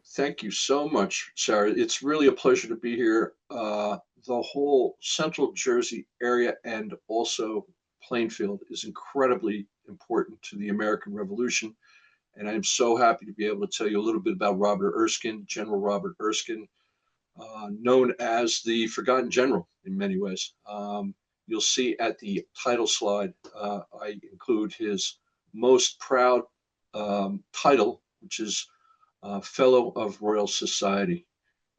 Thank you so much, Sarah. It's really a pleasure to be here. The whole central Jersey area and also Plainfield is incredibly important to the American Revolution. And I'm so happy to be able to tell you a little bit about Robert Erskine, General Robert Erskine, known as the Forgotten General in many ways. You'll see at the title slide, I include his most proud title, which is Fellow of Royal Society.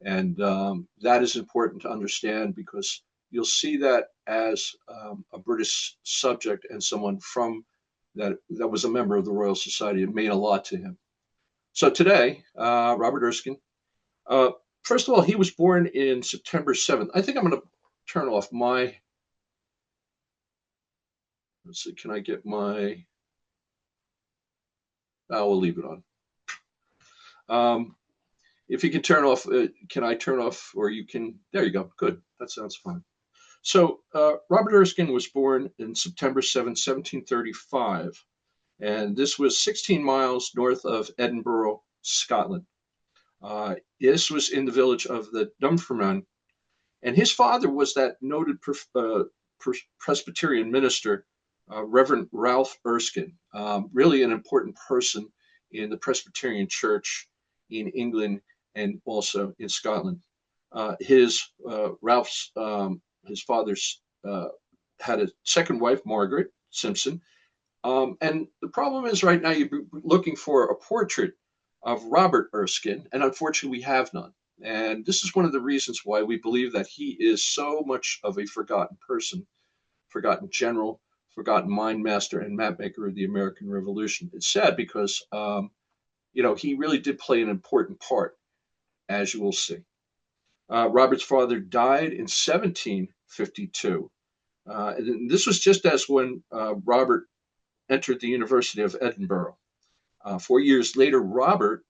And that is important to understand because you'll see that as a British subject and someone from that was a member of the Royal Society. It meant a lot to him. So today, Robert Erskine, uh, first of all, he was born in September 7th. I think I'm going to turn off my, let's see, can I get my, we'll leave it on. If you can turn off, can I turn off, or you can, there you go, good, that sounds fine. So Robert Erskine was born in September 7th, 1735, and this was 16 miles north of Edinburgh, Scotland. This was in the village of the Dunfermline, and his father was that noted Presbyterian minister, Reverend Ralph Erskine, really an important person in the Presbyterian Church in England and also in Scotland. Ralph's his father's had a second wife, Margaret Simpson, and the problem is right now you're looking for a portrait of Robert Erskine, and unfortunately we have none. And this is one of the reasons why we believe that he is so much of a forgotten person, forgotten general, forgotten mind master, and mapmaker of the American Revolution. It's sad because he really did play an important part, as you will see. Robert's father died in 1752. And this was just as when Robert entered the University of Edinburgh. 4 years later, Robert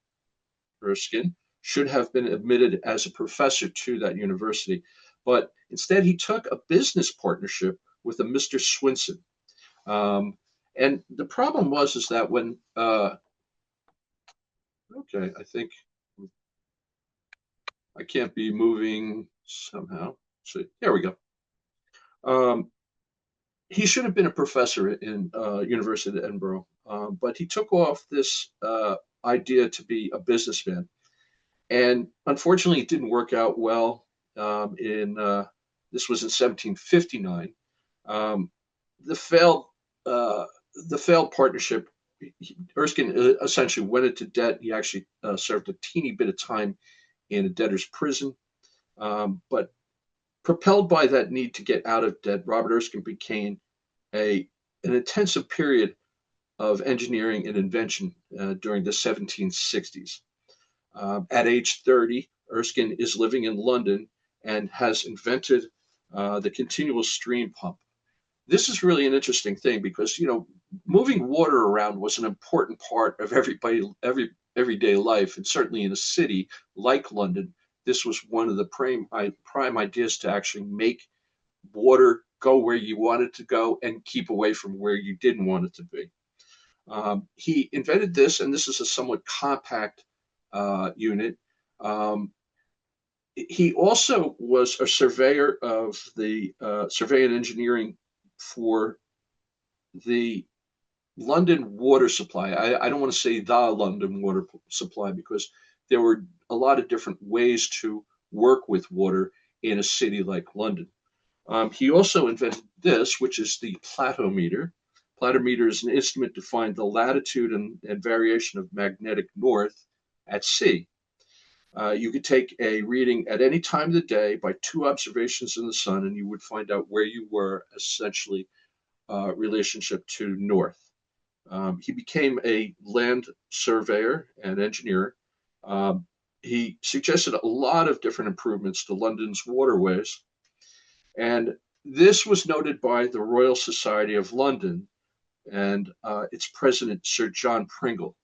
Erskine should have been admitted as a professor to that university, but instead he took a business partnership with a Mr. Swinson. And the problem was is that when okay, I think I can't be moving somehow. So there we go. Um, he should have been a professor in University of Edinburgh, but he took off this idea to be a businessman, and unfortunately, it didn't work out well. In This was in 1759. Um, the failed uh, the failed partnership. Erskine essentially went into debt. He actually served a teeny bit of time in a debtor's prison, but propelled by that need to get out of debt, Robert Erskine became an intensive period of engineering and invention during the 1760s. At age 30, Erskine is living in London and has invented the continual stream pump. This is really an interesting thing because moving water around was an important part of everyday life, and certainly in a city like London, this was one of the prime ideas to actually make water go where you want it to go and keep away from where you didn't want it to be. He invented this, and this is a somewhat compact unit. Um, he also was a surveyor of the survey and engineering for the London water supply. I don't want to say the London water supply because there were a lot of different ways to work with water in a city like London. He also invented this, which is the platometer. Platometer is an instrument to find the latitude and variation of magnetic north at sea. You could take a reading at any time of the day by two observations in the sun, and you would find out where you were essentially relationship to north. He became a land surveyor and engineer. Um, he suggested a lot of different improvements to London's waterways, and this was noted by the Royal Society of London and its president, Sir John Pringle.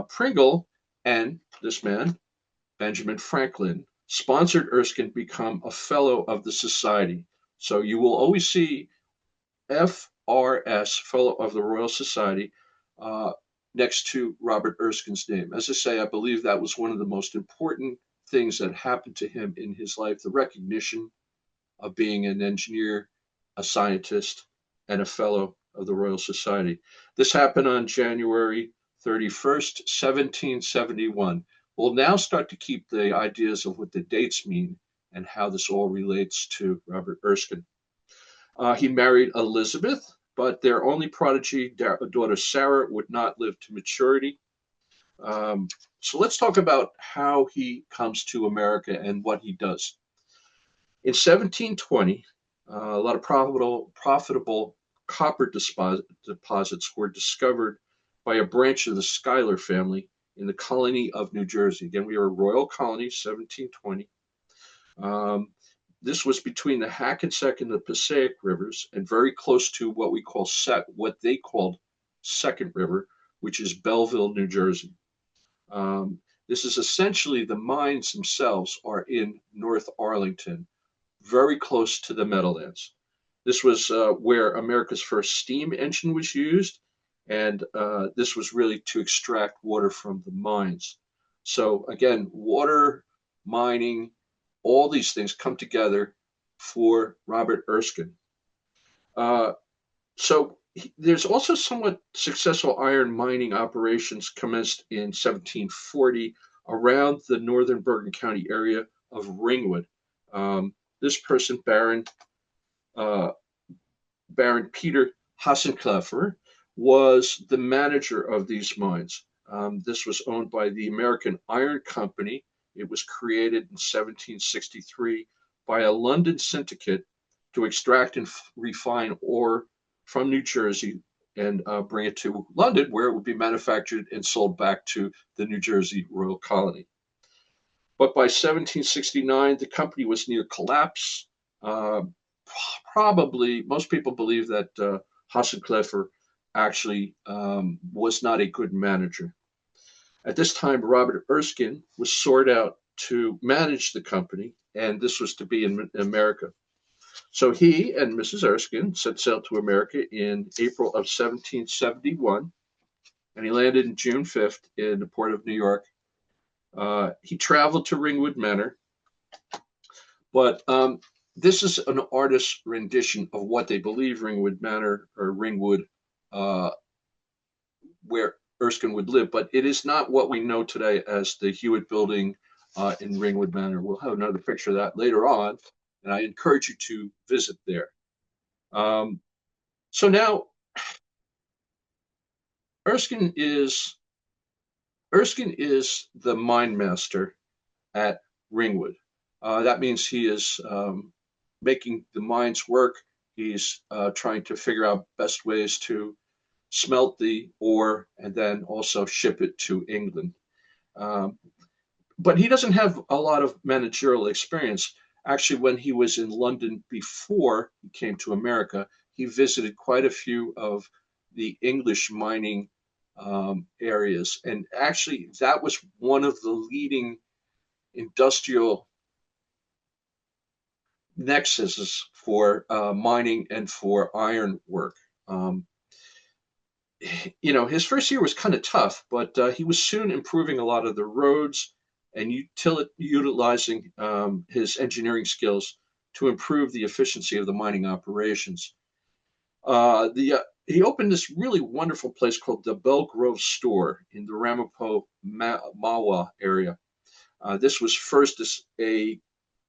Pringle and this man, Benjamin Franklin, sponsored Erskine become a fellow of the society. So you will always see FRS, Fellow of the Royal Society, uh, next to Robert Erskine's name. As I say, I believe that was one of the most important things that happened to him in his life, the recognition of being an engineer, a scientist, and a fellow of the Royal Society. This happened on January 31st, 1771. We'll now start to keep the ideas of what the dates mean and how this all relates to Robert Erskine. He married Elizabeth, but their only prodigy, daughter Sarah, would not live to maturity. So let's talk about how he comes to America and what he does. In 1720, a lot of profitable copper deposits were discovered by a branch of the Schuyler family in the colony of New Jersey. Again, we are a royal colony, 1720. This was between the Hackensack and the Passaic rivers, and very close to what they called Second River, which is Belleville, New Jersey. This is essentially, the mines themselves are in North Arlington, very close to the Meadowlands. This was where America's first steam engine was used, and this was really to extract water from the mines. So again, water, mining, all these things come together for Robert Erskine. So there's also somewhat successful iron mining operations commenced in 1740 around the northern Bergen County area of Ringwood. This person, Baron Peter Hassenklefer, was the manager of these mines. This was owned by the American Iron Company. It was created in 1763 by a London syndicate to extract and refine ore from New Jersey and bring it to London, where it would be manufactured and sold back to the New Jersey Royal Colony. But by 1769, the company was near collapse. Probably, most people believe that Hassenklefer actually was not a good manager. At this time, Robert Erskine was sought out to manage the company, and this was to be in America. So he and Mrs. Erskine set sail to America in April of 1771, and he landed on June 5th in the port of New York. He traveled to Ringwood Manor, but this is an artist's rendition of what they believe Ringwood Manor or Ringwood, where Erskine would live, but it is not what we know today as the Hewitt Building in Ringwood Manor. We'll have another picture of that later on, and I encourage you to visit there. So now, Erskine is the Minemaster at Ringwood. That means he is making the mines work. He's trying to figure out best ways to smelt the ore and then also ship it to England. But he doesn't have a lot of managerial experience. Actually, when he was in London before he came to America, he visited quite a few of the English mining areas. And actually, that was one of the leading industrial nexuses for mining and for iron work. His first year was kind of tough, but he was soon improving a lot of the roads and utilizing his engineering skills to improve the efficiency of the mining operations. He opened this really wonderful place called the Belgrove Store in the Ramapo Mawa area. This was first as a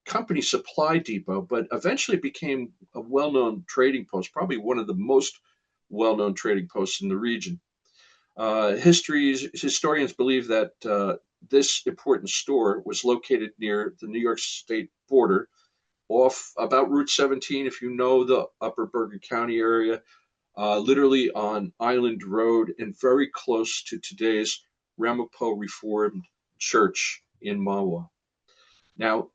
company supply depot, but eventually became a well-known trading post, probably one of the most well-known trading posts in the region. Historians believe that this important store was located near the New York State border, off about Route 17, if you know the upper Bergen County area, literally on Island Road and very close to today's Ramapo Reformed Church in Mawa. Now,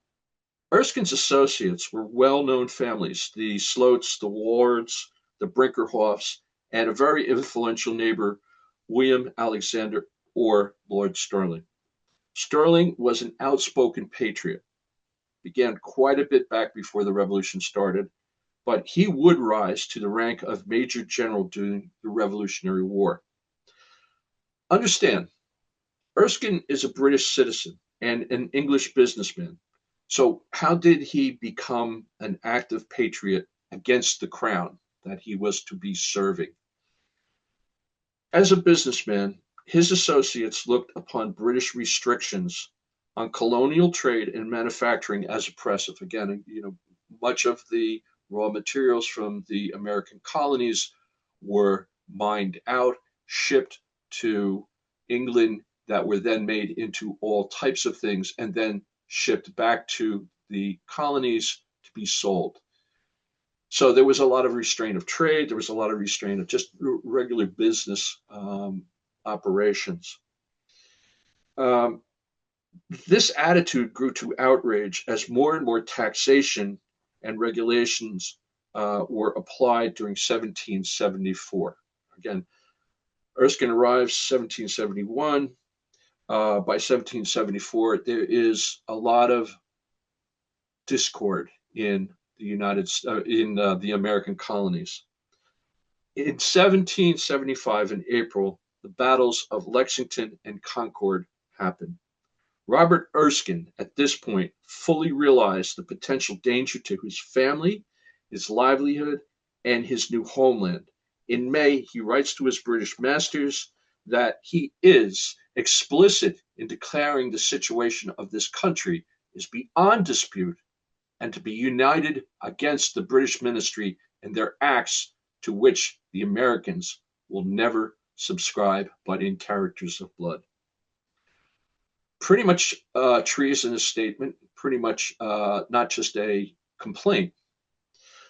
Erskine's associates were well-known families, the Sloats, the Wards, the Brinkerhoffs, and a very influential neighbor, William Alexander, or Lord Stirling. Stirling was an outspoken patriot, began quite a bit back before the Revolution started, but he would rise to the rank of Major General during the Revolutionary War. Understand, Erskine is a British citizen and an English businessman. So, how did he become an active patriot against the crown that he was to be serving? As a businessman, his associates looked upon British restrictions on colonial trade and manufacturing as oppressive. Again, much of the raw materials from the American colonies were mined out, shipped to England, that were then made into all types of things and then shipped back to the colonies to be sold. So there was a lot of restraint of trade. There was a lot of restraint of just regular business operations. Um, this attitude grew to outrage as more and more taxation and regulations were applied during 1774. Again, Erskine arrives 1771. By 1774, there is a lot of discord in the American colonies. In 1775, in April, the battles of Lexington and Concord happened. Robert Erskine, at this point, fully realized the potential danger to his family, his livelihood, and his new homeland. In May, he writes to his British masters that he is explicit in declaring the situation of this country is beyond dispute and to be united against the British ministry and their acts to which the Americans will never subscribe but in characters of blood. Pretty much a treasonous statement, pretty much not just a complaint.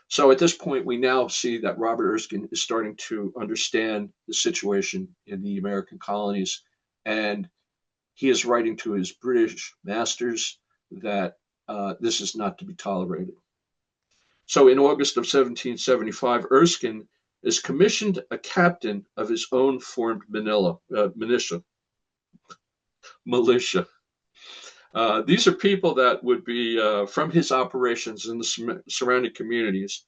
So at this point, we now see that Robert Erskine is starting to understand the situation in the American colonies, and he is writing to his British masters that this is not to be tolerated. So in August of 1775, Erskine is commissioned a captain of his own formed militia. These are people that would be from his operations in the surrounding communities.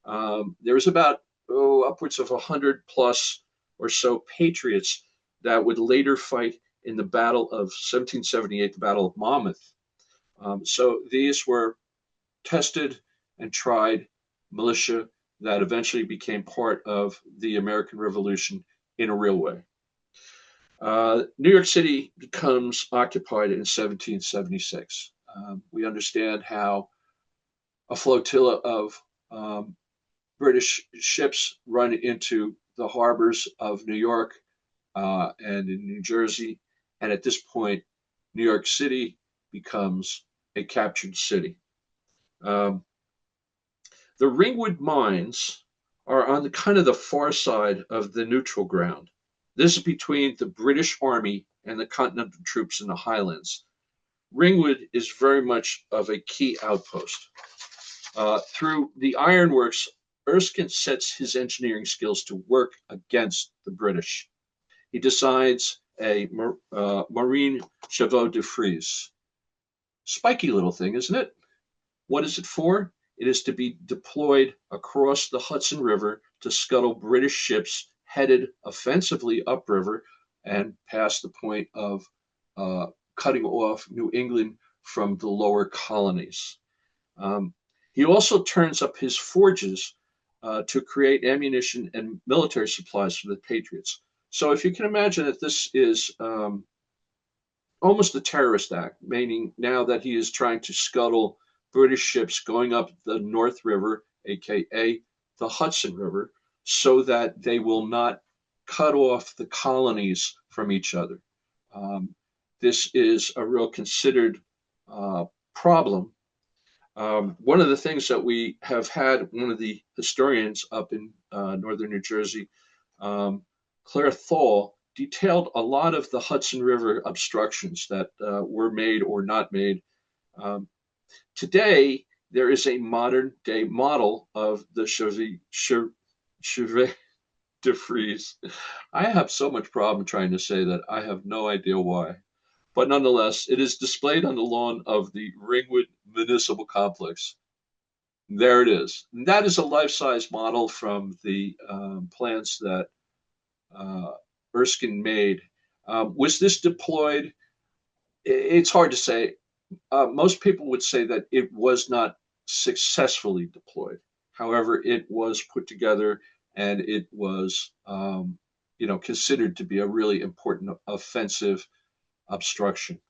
There was about upwards of 100 plus or so patriots that would later fight in the Battle of 1778, the Battle of Monmouth. So these were tested and tried militia that eventually became part of the American Revolution in a real way. New York City becomes occupied in 1776. We understand how a flotilla of British ships run into the harbors of New York and in New Jersey. And at this point, New York City becomes a captured city. The Ringwood mines are on the kind of the far side of the neutral ground. This is between the British Army and the Continental troops in the Highlands. Ringwood is very much of a key outpost. Through the ironworks, Erskine sets his engineering skills to work against the British. He designs a marine chevaux de frise. Spiky little thing, isn't it? What is it for? It is to be deployed across the Hudson River to scuttle British ships headed offensively upriver and past the point of cutting off New England from the lower colonies. He also turns up his forges to create ammunition and military supplies for the Patriots. So if you can imagine that this is almost a terrorist act, meaning now that he is trying to scuttle British ships going up the North River, aka the Hudson River, so that they will not cut off the colonies from each other. This is a real considered problem. One of the things that we have had, one of the historians up in northern New Jersey, Claire Thal, detailed a lot of the Hudson River obstructions that were made or not made. Today, there is a modern day model of the chevet de frise. I have so much problem trying to say that I have no idea why. But nonetheless, it is displayed on the lawn of the Ringwood Municipal Complex. There it is. And that is a life-size model from the plans that Erskine made. Was this deployed? It's hard to say. Most people would say that it was not successfully deployed. However, it was put together and it was, considered to be a really important offensive obstruction.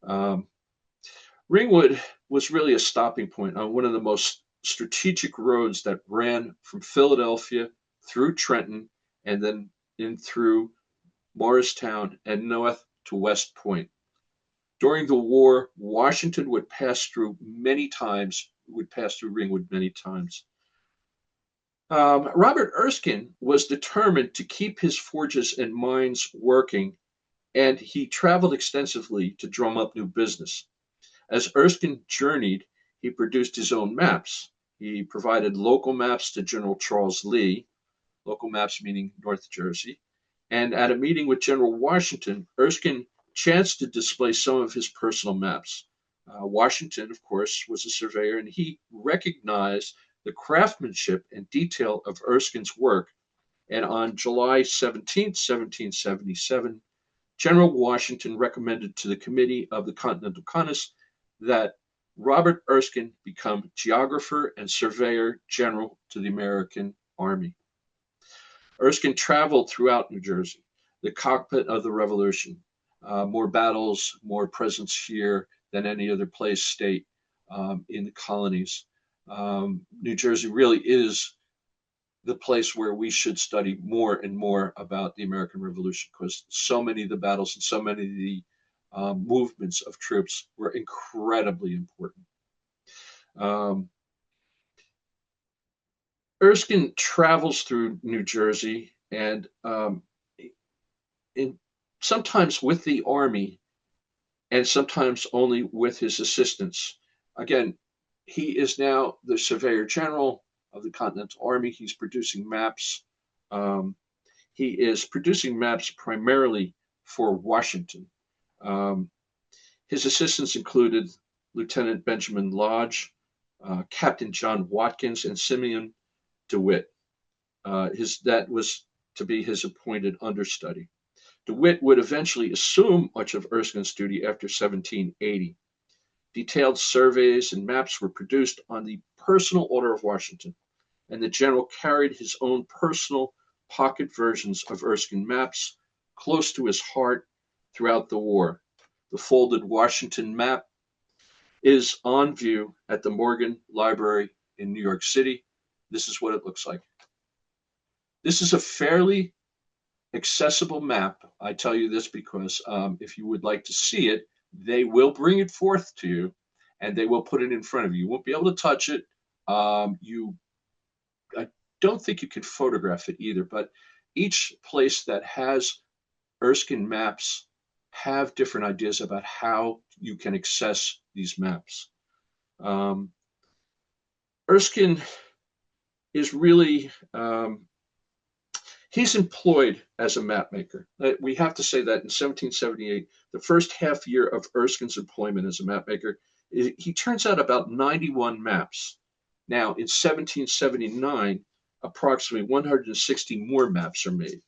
Um, Ringwood was really a stopping point on one of the most strategic roads that ran from Philadelphia through Trenton and then in through Morristown and north to West Point. During the war, Washington would pass through Ringwood many times. Robert Erskine was determined to keep his forges and mines working, and he traveled extensively to drum up new business. As Erskine journeyed, he produced his own maps. He provided local maps to General Charles Lee, local maps meaning North Jersey, and at a meeting with General Washington, Erskine chanced to display some of his personal maps. Washington, of course, was a surveyor, and he recognized the craftsmanship and detail of Erskine's work. And on July 17, 1777, General Washington recommended to the Committee of the Continental Congress that Robert Erskine become geographer and surveyor general to the American Army. Erskine traveled throughout New Jersey, the cockpit of the Revolution. More battles, more presence here than any other place, state in the colonies. New Jersey really is the place where we should study more and more about the American Revolution, because so many of the battles and so many of the movements of troops were incredibly important. Erskine travels through New Jersey and sometimes with the Army and sometimes only with his assistants. Again, he is now the Surveyor General of the Continental Army. He's producing maps. He is producing maps primarily for Washington. His assistants included Lieutenant Benjamin Lodge, Captain John Watkins, and Simeon DeWitt. That was to be his appointed understudy. DeWitt would eventually assume much of Erskine's duty after 1780. Detailed surveys and maps were produced on the personal order of Washington, and the general carried his own personal pocket versions of Erskine maps close to his heart throughout the war. The folded Washington map is on view at the Morgan Library in New York City. This is what it looks like. This is a fairly accessible map. I tell you this because if you would like to see it, they will bring it forth to you and they will put it in front of you. You won't be able to touch it. I don't think you can photograph it either, but each place that has Erskine maps have different ideas about how you can access these maps. Erskine is really, he's employed as a map maker. We have to say that in 1778, the first half year of Erskine's employment as a map maker, he turns out about 91 maps. Now, in 1779, approximately 160 more maps are made.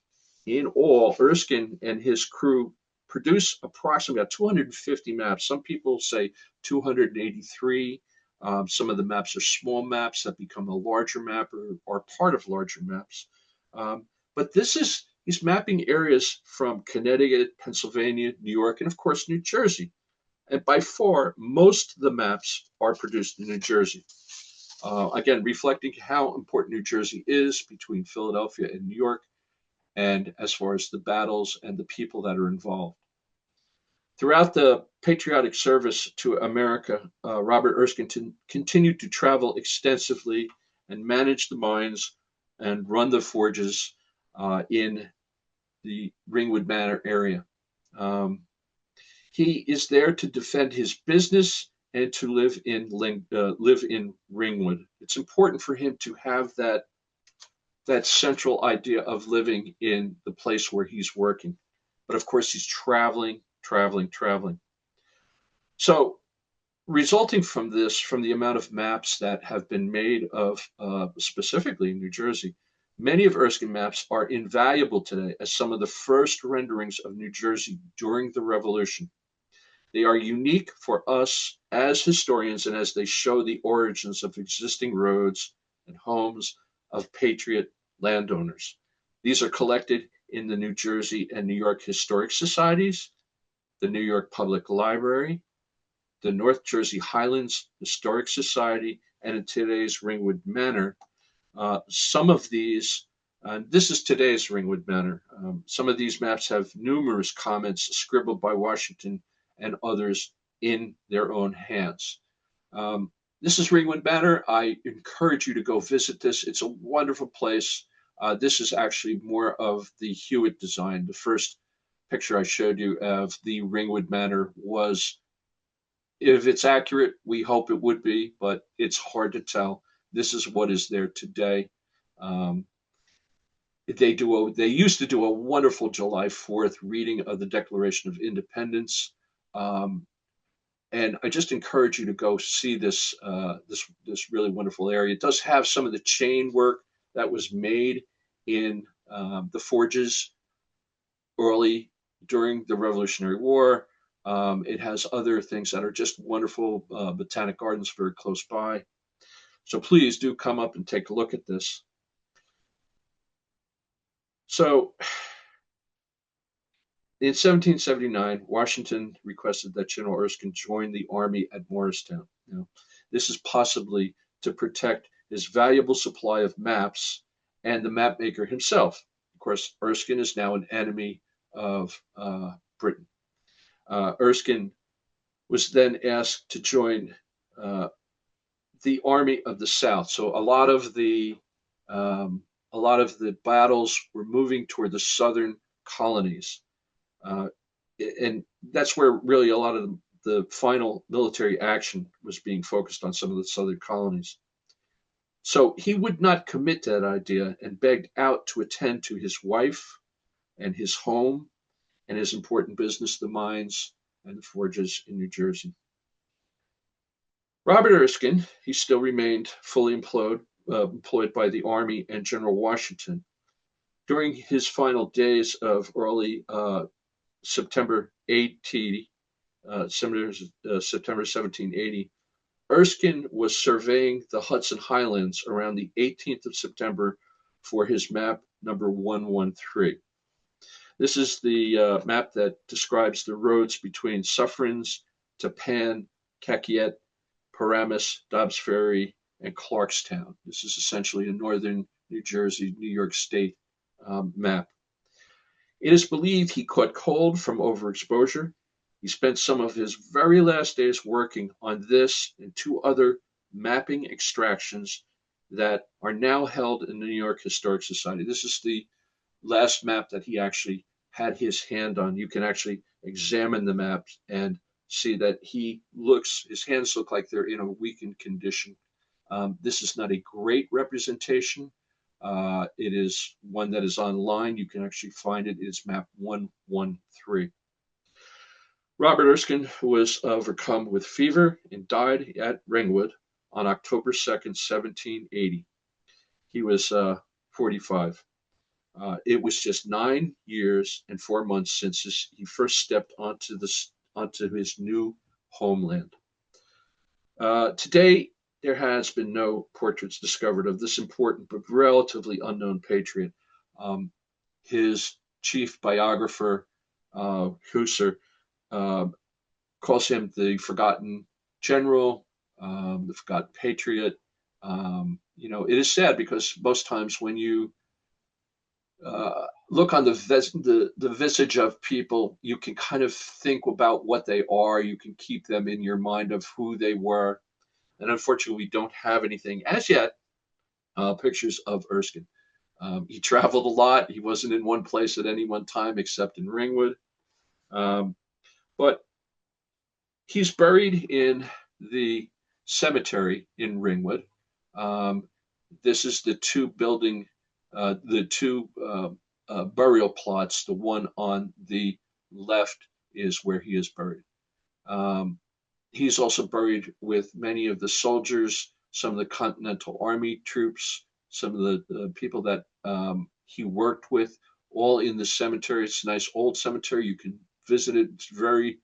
In all, Erskine and his crew produce approximately about 250 maps. Some people say 283. Some of the maps are small maps that become a larger map or are part of larger maps. But he's mapping areas from Connecticut, Pennsylvania, New York, and of course, New Jersey. And by far, most of the maps are produced in New Jersey. Again, reflecting how important New Jersey is between Philadelphia and New York, and as far as the battles and the people that are involved. Throughout the patriotic service to America, Robert Erskine continued to travel extensively and manage the mines and run the forges in the Ringwood Manor area. He is there to defend his business and to live in Ringwood. It's important for him to have that central idea of living in the place where he's working. But of course, he's traveling. So resulting from this, from the amount of maps that have been made of specifically New Jersey, Many of Erskine maps are invaluable today as some of the first renderings of New Jersey during the Revolution. They are unique for us as historians and as they show the origins of existing roads and homes of patriot landowners. These are collected in the New Jersey and New York Historic Societies, the New York Public Library, the North Jersey Highlands Historic Society, and in today's Ringwood Manor. Some of these, this is today's Ringwood Manor. Some of these maps have numerous comments scribbled by Washington and others in their own hands. This is Ringwood Manor. I encourage you to go visit this. It's a wonderful place. This is actually more of the Hewitt design. The first picture I showed you of the Ringwood Manor was, if it's accurate, we hope it would be, but it's hard to tell. This is what is there today. They used to do a wonderful July 4th reading of the Declaration of Independence. And I just encourage you to go see this really wonderful area. It does have some of the chain work that was made in the forges early during the Revolutionary War. It has other things that are just wonderful, botanic gardens very close by. So please do come up and take a look at this. So in 1779, Washington requested that General Erskine join the army at Morristown. This is possibly to protect his valuable supply of maps and the mapmaker himself. Of course, Erskine is now an enemy of Britain. Erskine was then asked to join the Army of the South. So a lot of the battles were moving toward the southern colonies, and that's where really a lot of the final military action was being focused on some of the southern colonies. So he would not commit to that idea and begged out to attend to his wife and his home and his important business, the mines and the forges in New Jersey. Robert Erskine, he still remained fully employed by the Army and General Washington. During his final days of early September 1780, Erskine was surveying the Hudson Highlands around the 18th of September for his map number 113. This is the map that describes the roads between Suffrins, Tappan, Caquet, Paramus, Dobbs Ferry, and Clarkstown. This is essentially a northern New Jersey, New York State map. It is believed he caught cold from overexposure. He spent some of his very last days working on this and two other mapping extractions that are now held in the New York Historic Society. This is the last map that he actually had his hand on. You can actually examine the maps and see that his hands look like they're in a weakened condition. This is not a great representation. It is one that is online. You can actually find it. It's map 113. Robert Erskine was overcome with fever and died at Ringwood on October 2nd, 1780. He was 45. It was just 9 years and 4 months since he first stepped onto his new homeland. Today, there has been no portraits discovered of this important but relatively unknown patriot. His chief biographer, Husser, calls him the forgotten general, the forgotten patriot. It is sad because most times when you look on the visage of people, you can kind of think about what they are. You can keep them in your mind of who they were. And unfortunately, we don't have anything as yet, pictures of Erskine. He traveled a lot. He wasn't in one place at any one time except in Ringwood. But he's buried in the cemetery in Ringwood. This is the two burial plots. The one on the left is where he is buried. He's also buried with many of the soldiers, some of the Continental Army troops some of the people that he worked with, all in the cemetery. It's a nice old cemetery. You can visit it. It's very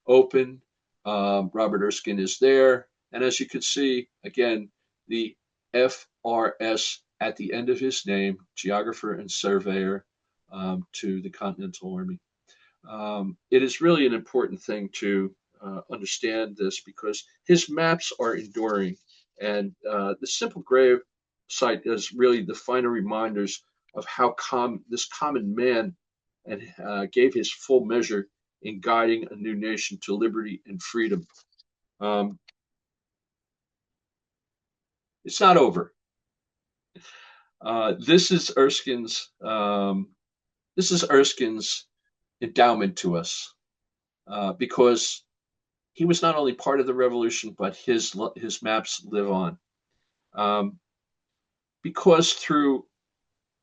open. Robert Erskine is there. And as you can see, again, the FRS at the end of his name, geographer and surveyor to the Continental Army. It is really an important thing to understand this because his maps are enduring. And the simple grave site is really the final reminders of how this common man and gave his full measure in guiding a new nation to liberty and freedom. It's not over. This is Erskine's. This is Erskine's endowment to us, because he was not only part of the revolution, but his maps live on. Because through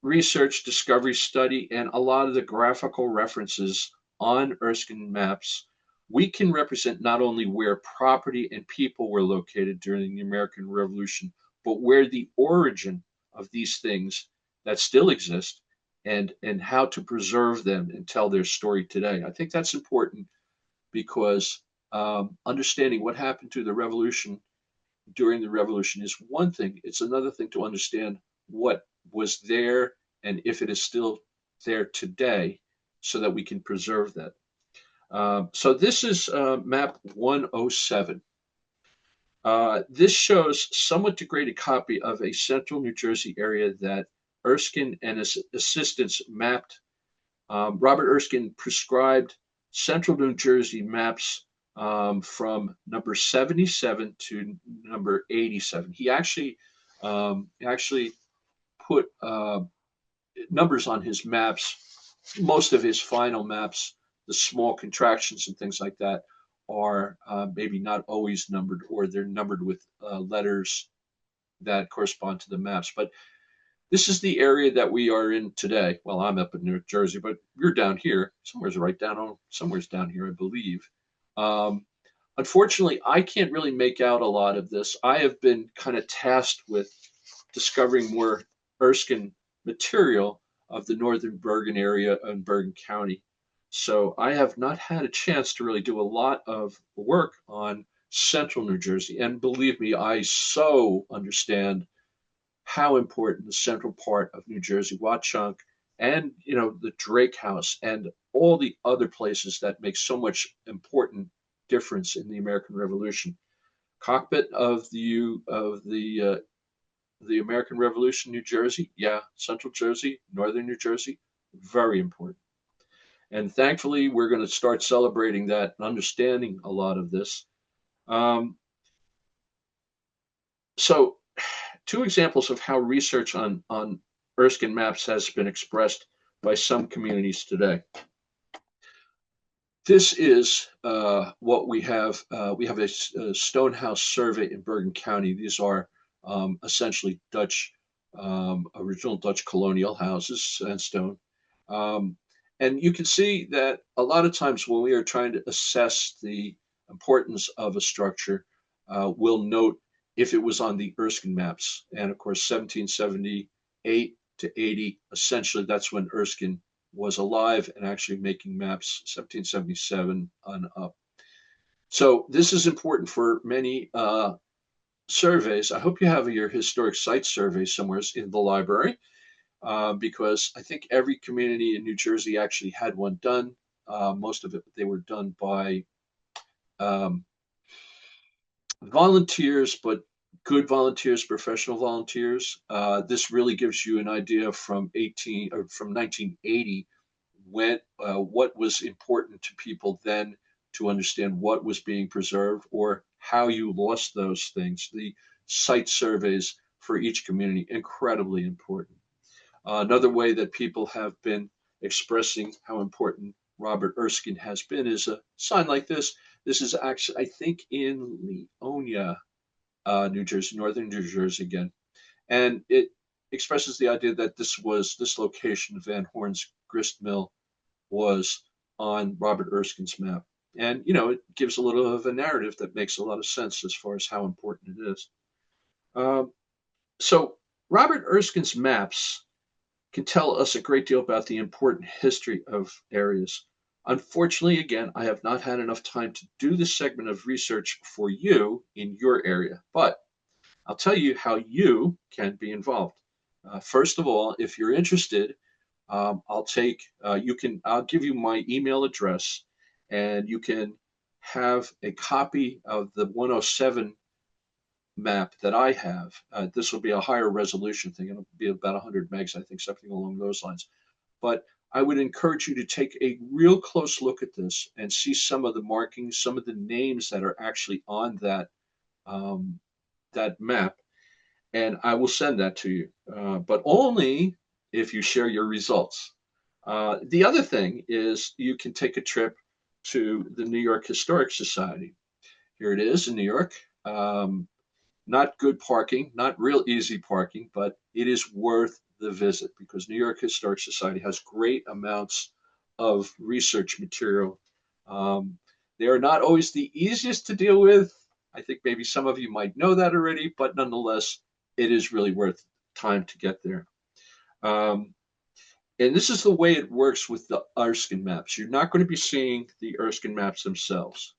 research, discovery, study, and a lot of the graphical references on Erskine maps, we can represent not only where property and people were located during the American Revolution, but where the origin of these things that still exist and how to preserve them and tell their story today. I think that's important because understanding what happened to the revolution during the revolution is one thing. It's another thing to understand what was there and if it is still there today so that we can preserve that. So this is map 107. This shows somewhat degraded copy of a central New Jersey area that Erskine and his assistants mapped. Robert Erskine prescribed central New Jersey maps from number 77 to number 87. He actually put numbers on his maps. Most of his final maps, the small contractions and things like that, are maybe not always numbered, or they're numbered with letters that correspond to the maps. But this is the area that we are in today. Well, I'm up in New Jersey, but you're down here. Somewhere's down here, I believe. Unfortunately, I can't really make out a lot of this. I have been kind of tasked with discovering more Erskine material of the northern Bergen area and Bergen County. So I have not had a chance to really do a lot of work on central New Jersey. And believe me, I so understand how important the central part of New Jersey, Watchung, and the Drake House, and all the other places that make so much important difference in the American Revolution. Cockpit of the American Revolution, New Jersey, yeah, Central Jersey, Northern New Jersey, very important. And thankfully, we're going to start celebrating that and understanding a lot of this. So, two examples of how research on Erskine maps has been expressed by some communities today. This is what we have. We have a stone house survey in Bergen County. These are essentially Dutch, original Dutch colonial houses, sandstone. And you can see that a lot of times when we are trying to assess the importance of a structure, we'll note if it was on the Erskine maps. And of course, 1778 to 80, essentially that's when Erskine was alive and actually making maps, 1777 on up. So this is important for many surveys. I hope you have your historic site survey somewhere in the library, because I think every community in New Jersey actually had one done. Most of it, they were done by volunteers, but good volunteers, professional volunteers. This really gives you an idea from 1980 when what was important to people then to understand what was being preserved or how you lost those things. The site surveys for each community, incredibly important. Another way that people have been expressing how important Robert Erskine has been is a sign like this. This is actually, I think, in Leonia, New Jersey, northern New Jersey again. And it expresses the idea that this location, Van Horn's grist mill, was on Robert Erskine's map. And, it gives a little of a narrative that makes a lot of sense as far as how important it is. So Robert Erskine's maps can tell us a great deal about the important history of areas. Unfortunately, again, I have not had enough time to do this segment of research for you in your area, but I'll tell you how you can be involved. First of all, if you're interested, I'll give you my email address, and you can have a copy of the 107 map that I have. This will be a higher resolution thing. It'll be about 100 megs, I think, something along those lines. But I would encourage you to take a real close look at this and see some of the markings, some of the names that are actually on um, that map, and I will send that to you, but only if you share your results. The other thing is you can take a trip to the New York Historic Society. Here it is in New York. Not good parking, not real easy parking, but it is worth the visit because New York Historic Society has great amounts of research material. Um, they are not always the easiest to deal with. I think maybe some of you might know that already, but nonetheless, it is really worth time to get there. Um, and this is the way it works with the Erskine maps. You're not going to be seeing the Erskine maps themselves.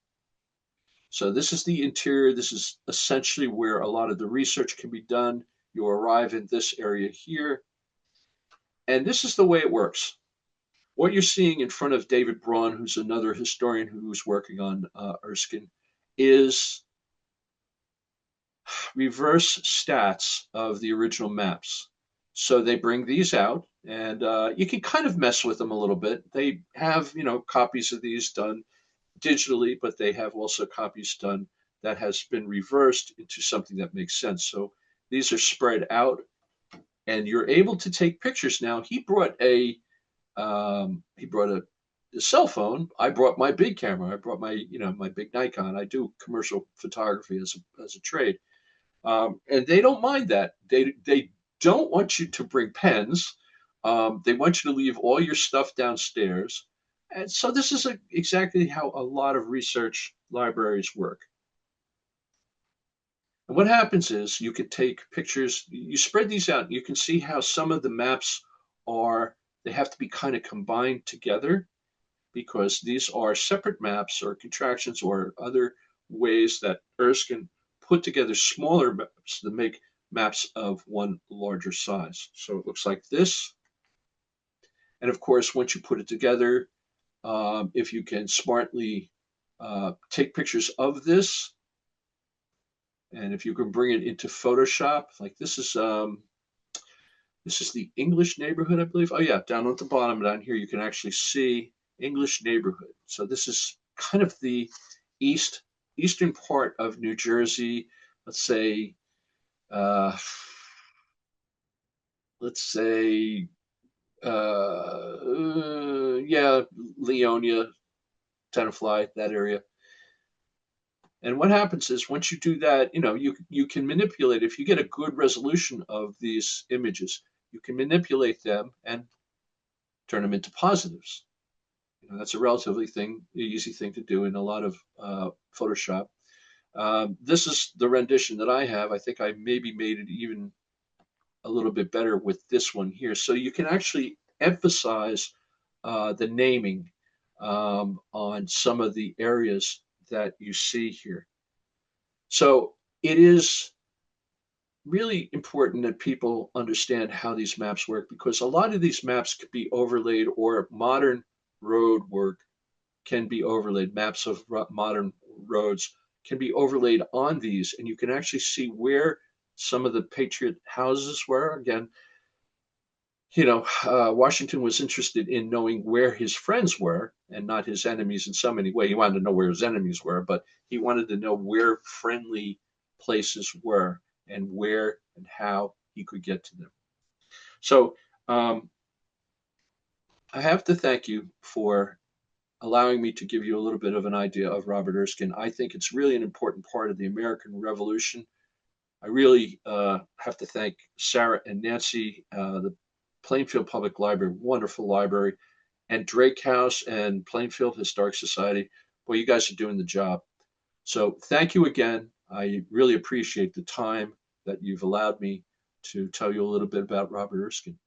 So this is the interior. This is essentially where a lot of the research can be done. You arrive in this area here, and this is the way it works. What you're seeing in front of David Braun, who's another historian who's working on Erskine, is reverse stats of the original maps. So they bring these out, and you can kind of mess with them a little bit. They have, copies of these done digitally, but they have also copies done that has been reversed into something that makes sense. So these are spread out, and you're able to take pictures now. He brought a cell phone. I brought my big camera. I brought my big Nikon. I do commercial photography as a trade, and they don't mind that. They don't want you to bring pens. They want you to leave all your stuff downstairs. And so this is exactly how a lot of research libraries work. And what happens is you can take pictures, you spread these out, and you can see how some of the maps they have to be kind of combined together because these are separate maps or contractions or other ways that Erskine put together smaller maps to make maps of one larger size. So it looks like this. And of course, once you put it together, if you can smartly take pictures of this, and if you can bring it into Photoshop, like this is the English neighborhood, I believe. Oh yeah, down at the bottom down here, you can actually see English neighborhood. So this is kind of the eastern part of New Jersey. Let's say, uh, let's say, yeah, Leonia, Tenafly, that area. And what happens is once you do that, you can manipulate. If you get a good resolution of these images, you can manipulate them and turn them into positives. That's a relatively easy thing to do in a lot of Photoshop. This is the rendition that I have. I think I maybe made it even a little bit better with this one here. So you can actually emphasize the naming on some of the areas that you see here. So it is really important that people understand how these maps work because a lot of these maps could be overlaid or modern road work can be overlaid. Maps of modern roads can be overlaid on these, and you can actually see where some of the patriot houses were. Again, Washington was interested in knowing where his friends were and not his enemies in so many ways. He wanted to know where his enemies were, but he wanted to know where friendly places were and where and how he could get to them. So I have to thank you for allowing me to give you a little bit of an idea of Robert Erskine. I think it's really an important part of the American Revolution. I really have to thank Sarah and Nancy, the Plainfield Public Library, wonderful library, and Drake House and Plainfield Historic Society. Boy, you guys are doing the job. So thank you again. I really appreciate the time that you've allowed me to tell you a little bit about Robert Erskine.